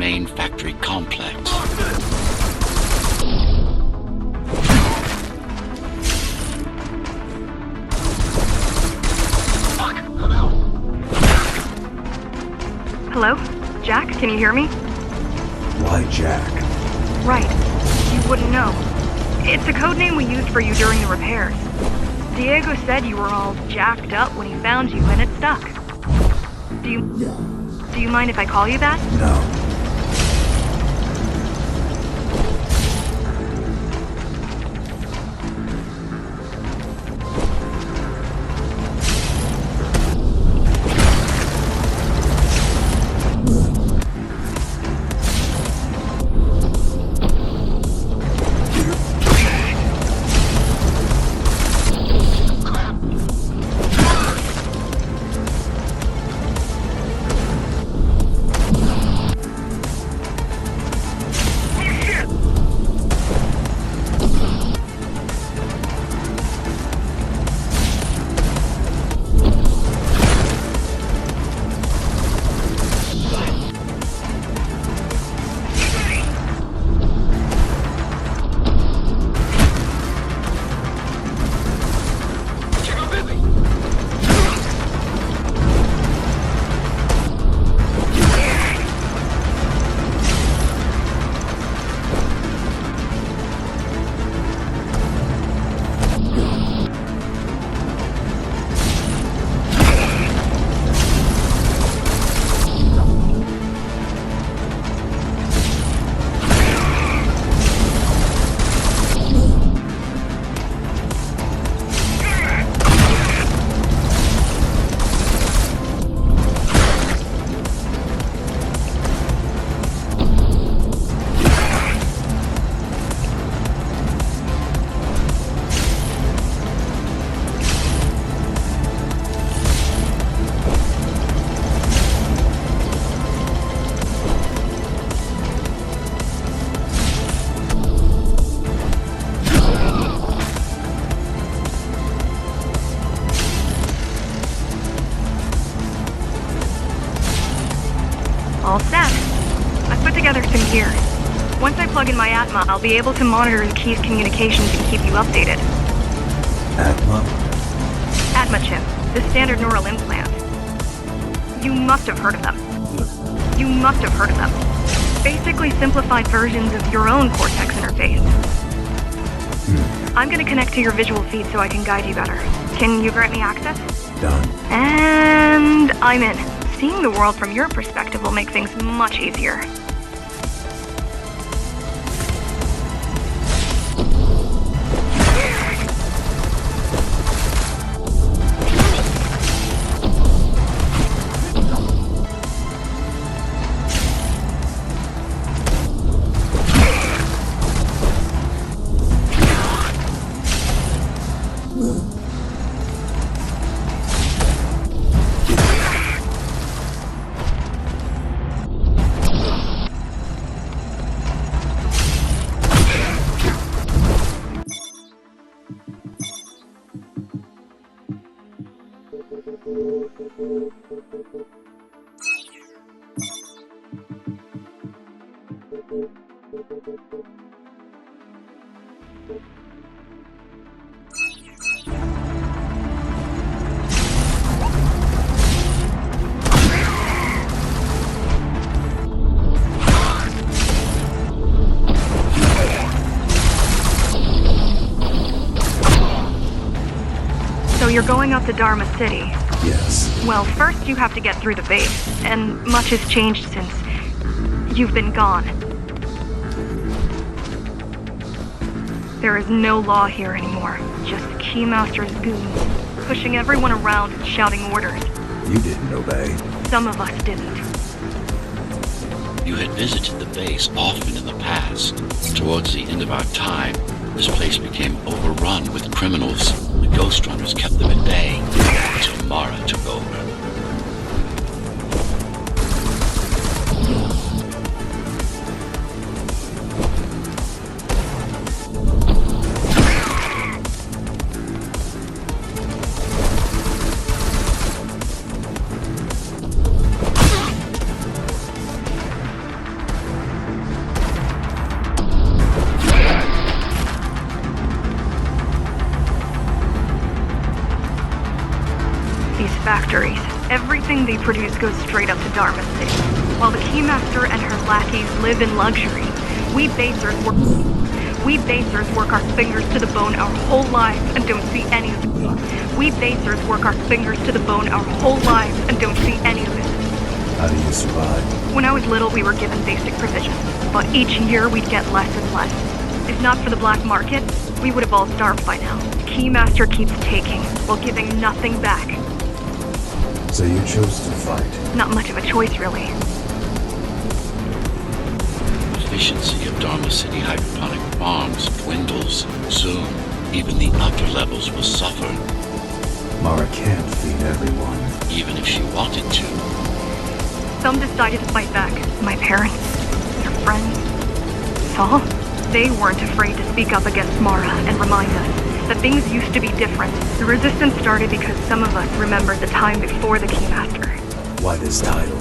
main factory complex. Hello? Jack, can you hear me? Why Jack? Right. You wouldn't know. It's a code name we used for you during the repairs. Diego said you were all jacked up when he found you and it stuck. Do you mind if I call you that? No. All set. I've put together some gear. Once I plug in my Atma, I'll be able to monitor the key's communications and keep you updated. Atma? Atma chip, the standard neural implant. You must have heard of them. You must have heard of them. Basically simplified versions of your own Cortex interface. I'm gonna connect to your visual feed so I can guide you better. Can you grant me access? Done. And I'm in. Seeing the world from your perspective will make things much easier. So you're going up to Dharma City? Yes. Well, first you have to get through the base, and much has changed since you've been gone. There is no law here anymore, just Keymaster's goons, pushing everyone around and shouting orders. You didn't obey. Some of us didn't. You had visited the base often in the past. Towards the end of our time, this place became overrun with criminals. The GhostRunners kept them at bay until Mara took over. factories. Everything they produce goes straight up to Dharma City. While the Keymaster and her lackeys live in luxury, we basers work our fingers to the bone our whole lives and don't see any of it. We basers work our fingers to the bone our whole lives and don't see any of it. How do you survive? When I was little, we were given basic provisions, but each year we'd get less and less. If not for the black market, we would have all starved by now. The Keymaster keeps taking, while giving nothing back. So you chose to fight? Not much of a choice, really. Efficiency of Dharma City hydroponic farms dwindles. Soon, even the upper levels will suffer, Mara can't feed everyone. even if she wanted to. Some decided to fight back. My parents, their friends, Saul. They weren't afraid to speak up against Mara and remind us that things used to be different. The resistance started because some of us remembered the time before the Keymaster. Why this title?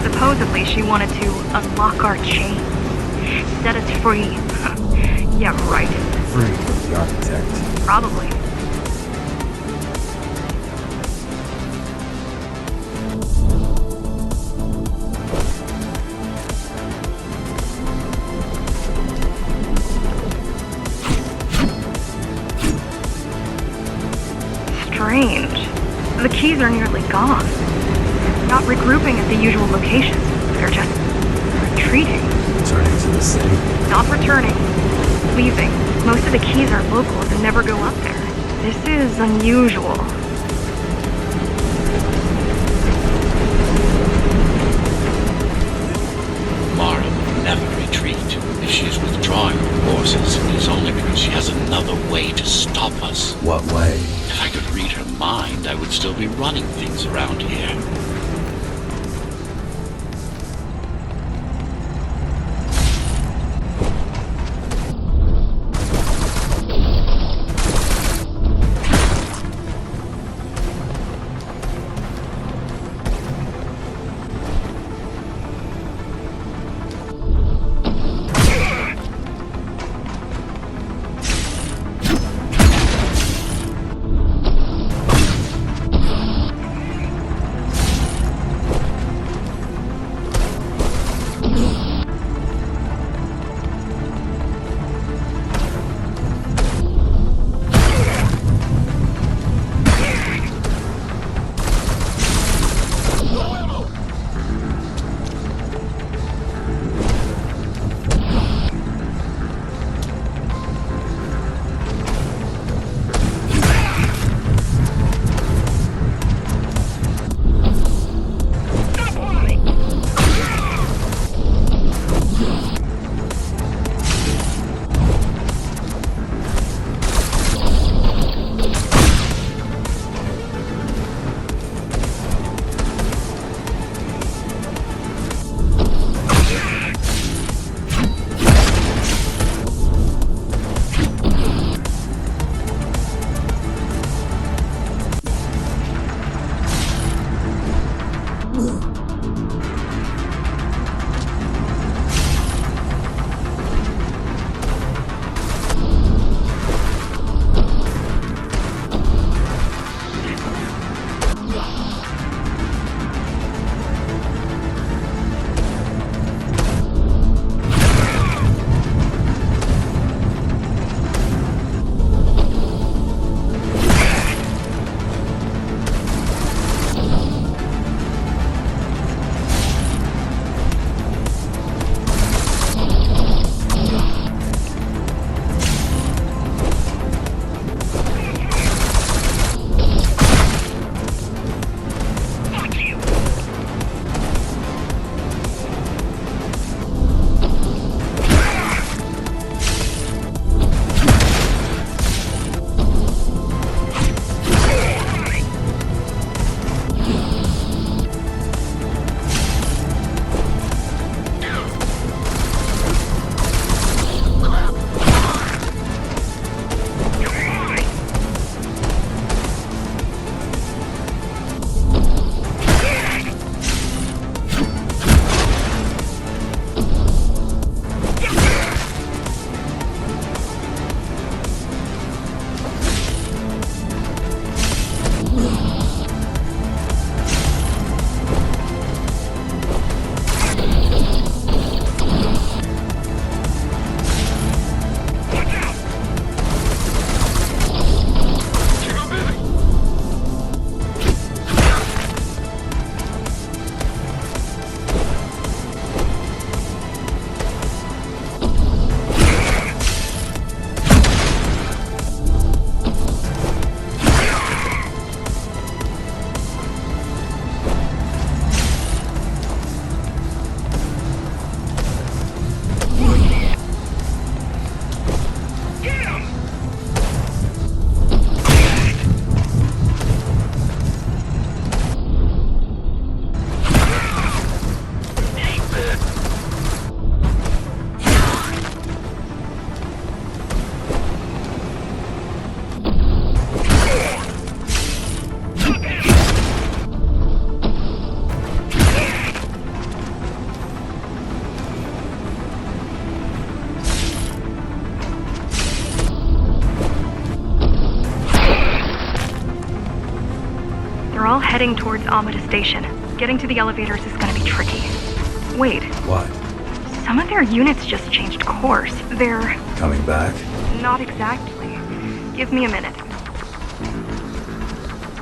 Supposedly she wanted to unlock our chains, set us free. Yeah, right. Free from the architect. Probably. Strange. The keys are nearly gone. Not regrouping at the usual locations. They're just retreating. Returning to the city? Not returning. Leaving. Most of the keys are locals and never go up there. This is unusual. Mara will never retreat. If she's withdrawing her forces, it is only because she has another way to stop us. What way? If I could read her mind, I would still be running things around here. heading towards Amada Station. Getting to the elevators is gonna be tricky. Wait, What? some of their units just changed course. They're... Coming back? not exactly. Give me a minute.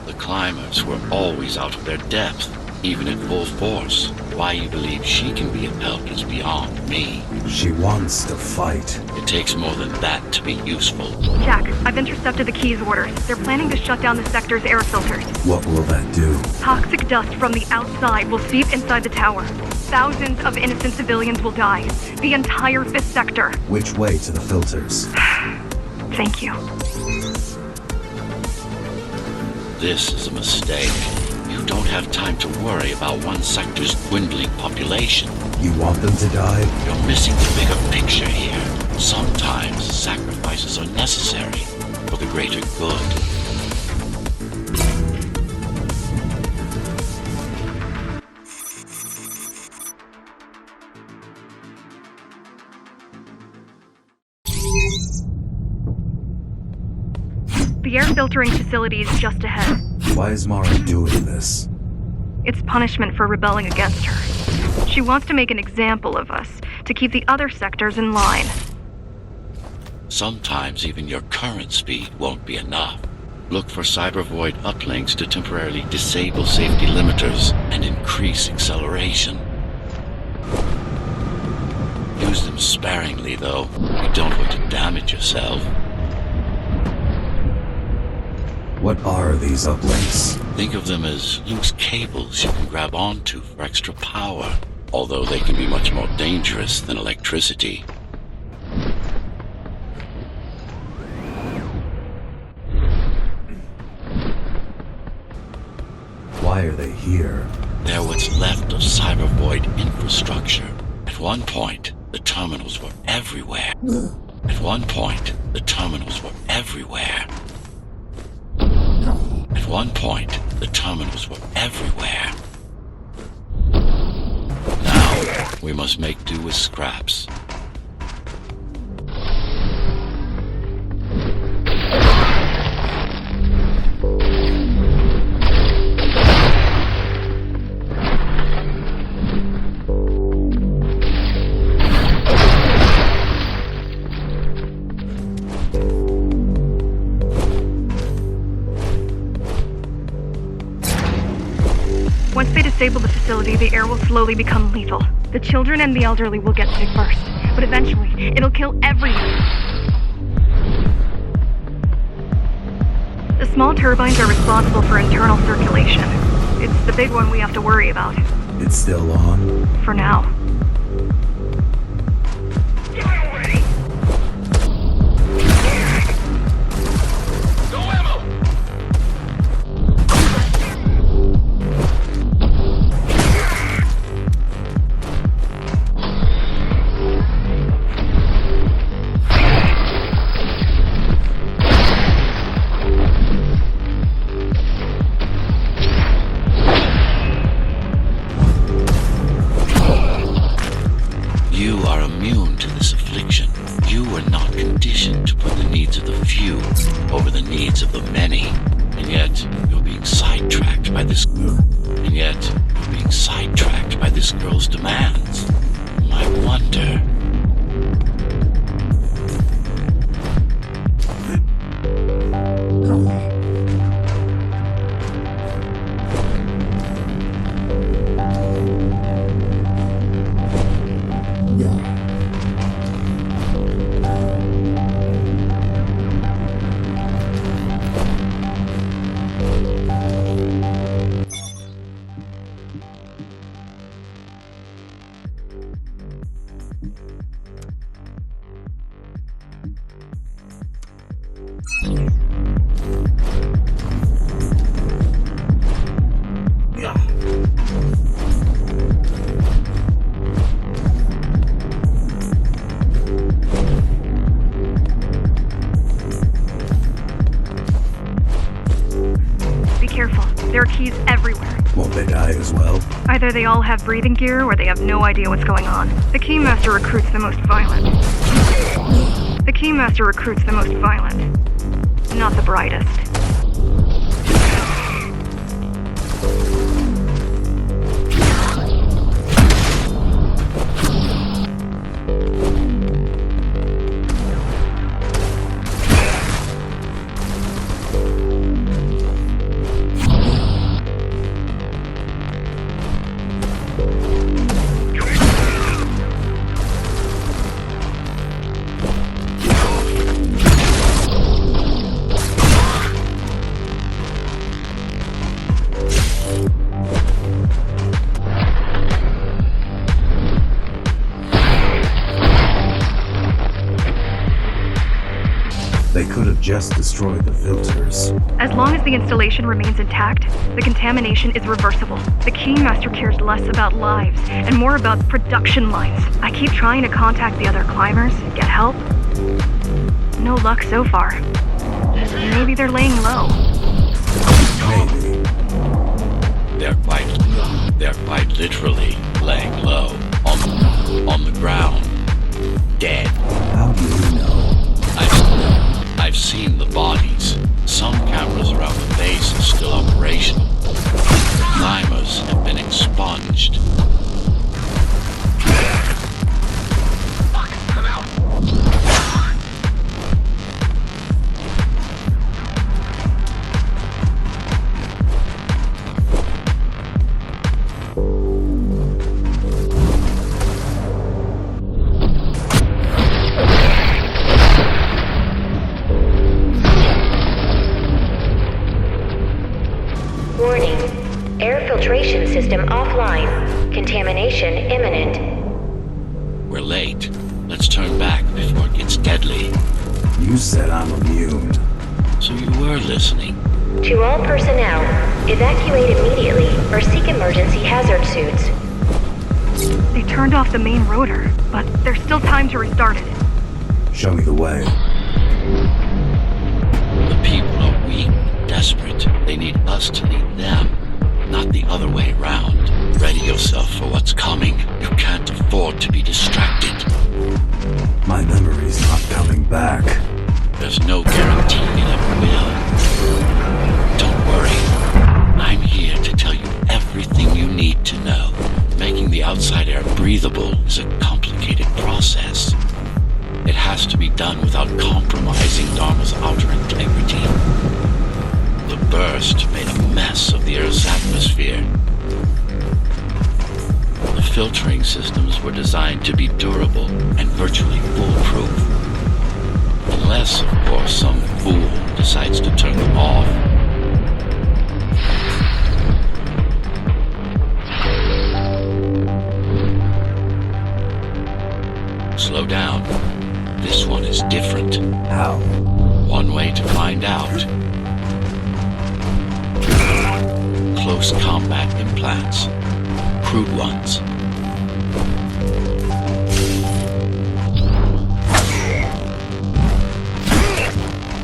The climbers were always out of their depth, even at full force. Why you believe she can be of help is beyond me. She wants to fight. It takes more than that to be useful. Jack, I've intercepted the Key's orders. They're planning to shut down the sector's air filters. What will that do? Toxic dust from the outside will seep inside the tower. Thousands of innocent civilians will die. The entire 5th sector. Which way to the filters? Thank you. This is a mistake. You don't have time to worry about one sector's dwindling population. You want them to die? You're missing the bigger picture here. Sometimes sacrifices are necessary for the greater good. The air filtering facility is just ahead. Why is Mara doing this? It's punishment for rebelling against her. She wants to make an example of us, to keep the other sectors in line. Sometimes even your current speed won't be enough. Look for cybervoid uplinks to temporarily disable safety limiters and increase acceleration. Use them sparingly, though. You don't want to damage yourself. What are these uplinks? Think of them as loose cables you can grab onto for extra power, although they can be much more dangerous than electricity. Why are they here? They're what's left of cybervoid infrastructure. At one point, the terminals were everywhere. At one point, the terminals were everywhere. At one point, the terminals were everywhere. Now, we must make do with scraps. Once they disable the facility, the air will slowly become lethal. The children and the elderly will get sick first, but eventually, it'll kill everyone. The small turbines are responsible for internal circulation. It's the big one we have to worry about. It's still on? For now. Over the needs of the many, and yet you're being sidetracked by this girl's demands. I wonder. There are keys everywhere. Won't they die as well? Either they all have breathing gear or they have no idea what's going on. The Keymaster recruits the most violent. Not the brightest. They could have just destroyed the filters. As long as the installation remains intact, the contamination is reversible. The Keymaster cares less about lives and more about production lines. I keep trying to contact the other climbers, get help. No luck so far. Maybe they're laying low. Maybe. They're quite literally laying low on the ground, dead. How do you know? I've seen the bodies. Some cameras around the base are still operational. The climbers have been expunged. Fuck, I'm out. Warning. Air filtration system offline. Contamination imminent. We're late. Let's turn back before it gets deadly. You said I'm immune. So you were listening. To all personnel, evacuate immediately or seek emergency hazard suits. They turned off the main rotor, but there's still time to restart it. Show me the way. The people are weak, desperate. They need us to lead them, not the other way around. Ready yourself for what's coming. You can't afford to be distracted. My memory's not coming back. There's no guarantee it ever will. Don't worry. I'm here to tell you everything you need to know. Making the outside air breathable is a complicated process. It has to be done without compromising Dharma's outer integrity. The burst made a mess of the Earth's atmosphere. The filtering systems were designed to be durable and virtually foolproof. Unless, of course, some fool decides to turn them off. Slow down. This one is different. How? One way to find out. Close combat implants. Crude ones.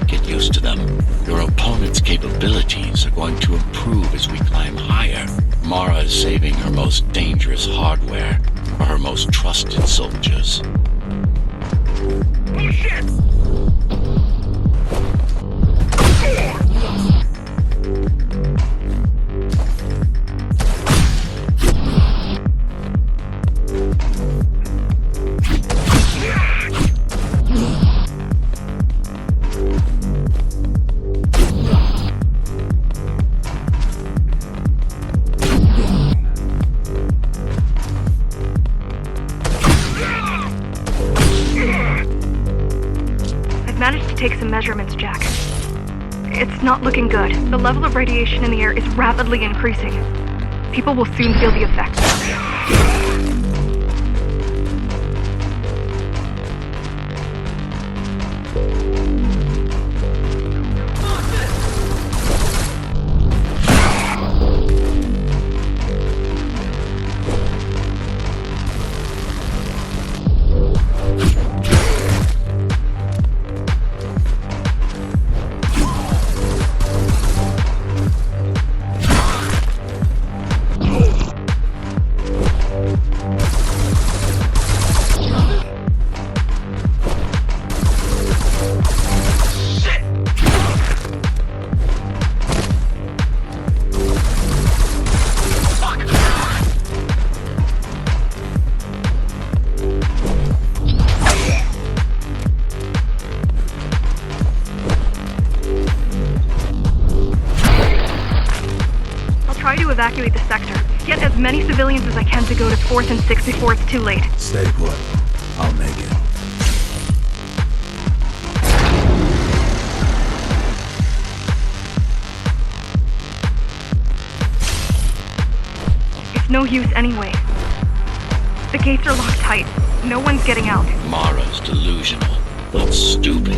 Get used to them. Your opponent's capabilities are going to improve as we climb higher. Mara is saving her most dangerous hardware for her most trusted soldiers. Oh shit! Managed to take some measurements, Jack. It's not looking good. The level of radiation in the air is rapidly increasing. People will soon feel the effects. Evacuate the sector. Get as many civilians as I can to go to 4th and 6th before it's too late. Stay put. I'll make it. It's no use anyway. The gates are locked tight. No one's getting out. Mara's delusional, not stupid.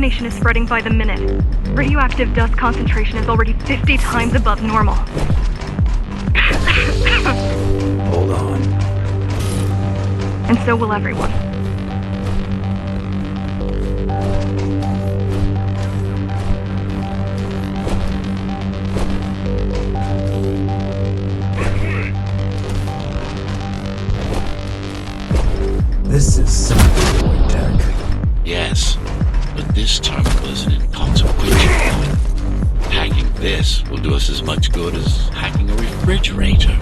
contamination is spreading by the minute. Radioactive dust concentration is already 50 times above normal. Hold on. And so will everyone. This is something tech. Yes, but this terminal isn't inconsequential. Hacking this will do us as much good as hacking a refrigerator.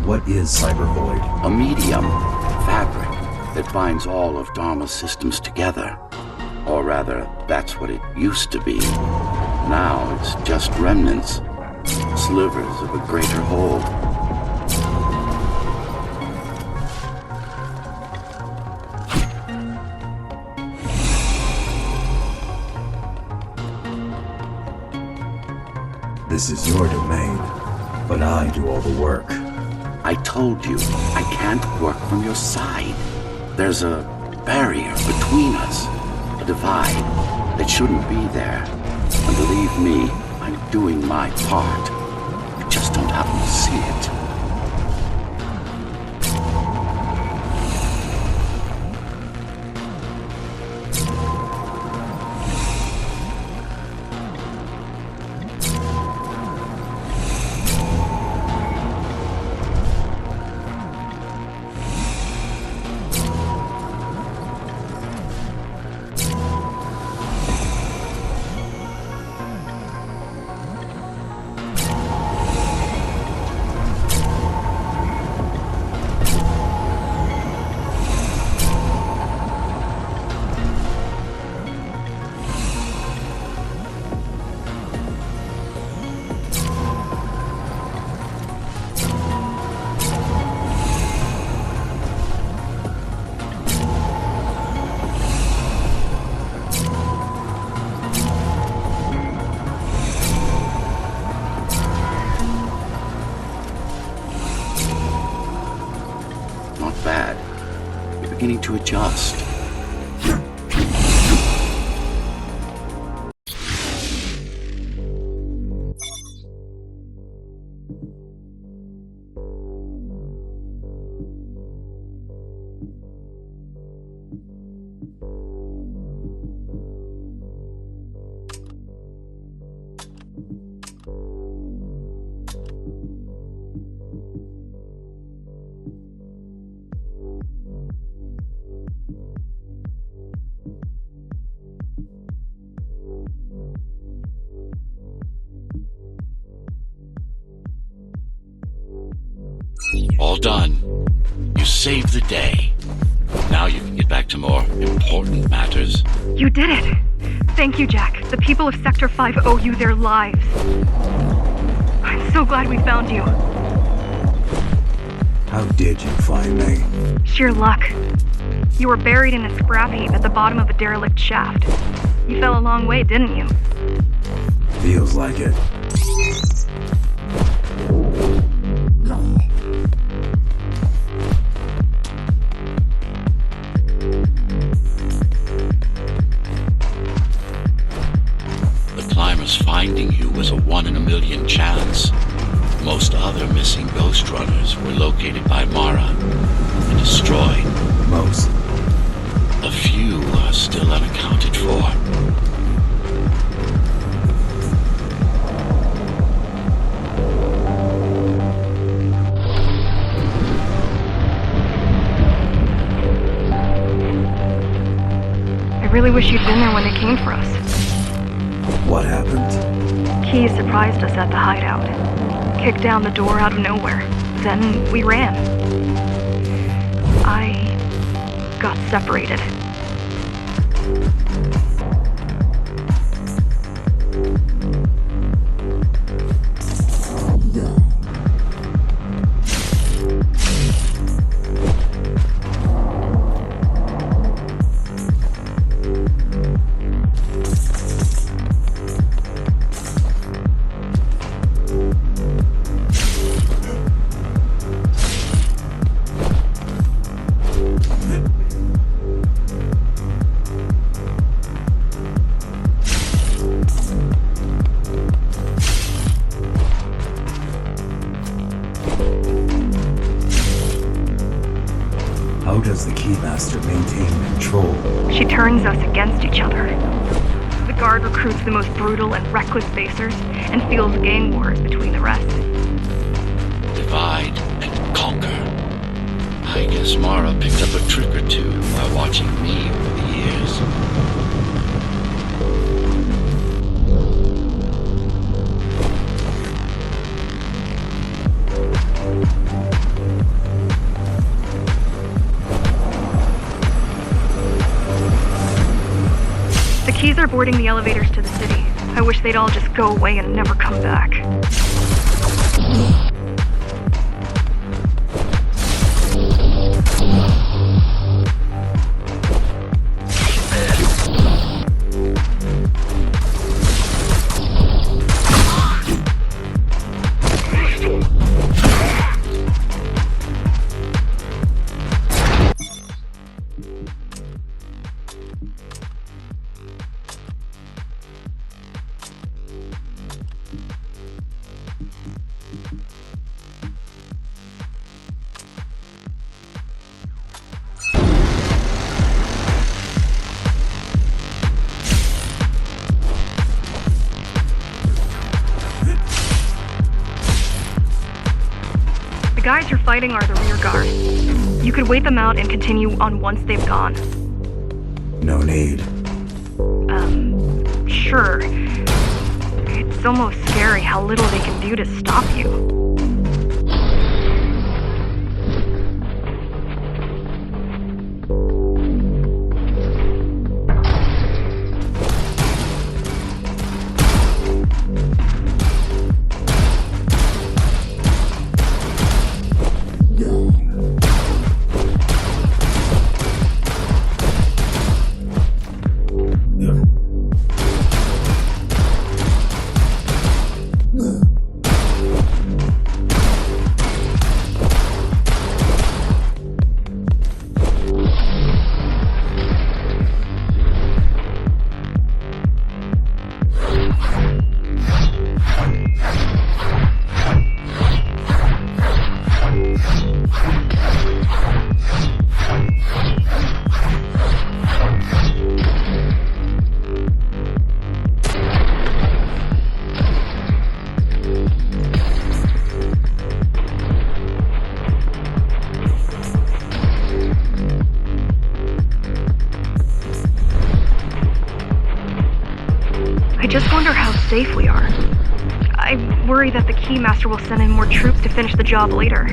What is Cybervoid? A medium, fabric, that binds all of Dharma's systems together. Or rather, that's what it used to be. Now it's just remnants, slivers of a greater whole. This is your domain, but I do all the work. I told you, I can't work from your side. There's a barrier between us, a divide that shouldn't be there. And believe me, I'm doing my part. You just don't happen to see it. Bad. You're beginning to adjust. All done. You saved the day. Now you can get back to more important matters. You did it! Thank you, Jack. The people of Sector 5 owe you their lives. I'm so glad we found you. How did you find me? Sheer luck. You were buried in a scrap heap at the bottom of a derelict shaft. You fell a long way, didn't you? Feels like it. The climber's finding you was a 1 in a million chance. Most Most other missing GhostRunners were located by Mara and destroyed. Most. A few are still unaccounted for. I really wish you'd been there when they came for us. What happened? Key surprised us at the hideout. Kicked down the door out of nowhere. Then we ran. I got separated. How does the Keymaster maintain control? She turns us against each other. The guard recruits the most brutal and reckless facers and fuels gang wars between the rest. Divide and conquer. I guess Mara picked up a trick or two by watching me over the years. The Keys are boarding the elevators to the city. I wish they'd all just go away and never come back. The guys you're fighting are the rear guard. You could wait them out and continue on once they've gone. No need. Sure. It's almost scary how little they can do to stop you. I just wonder how safe we are. I worry that the Keymaster will send in more troops to finish the job later.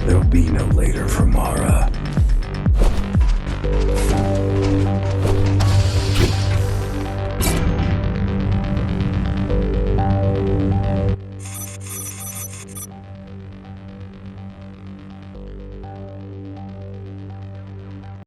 There'll be no later for Mara.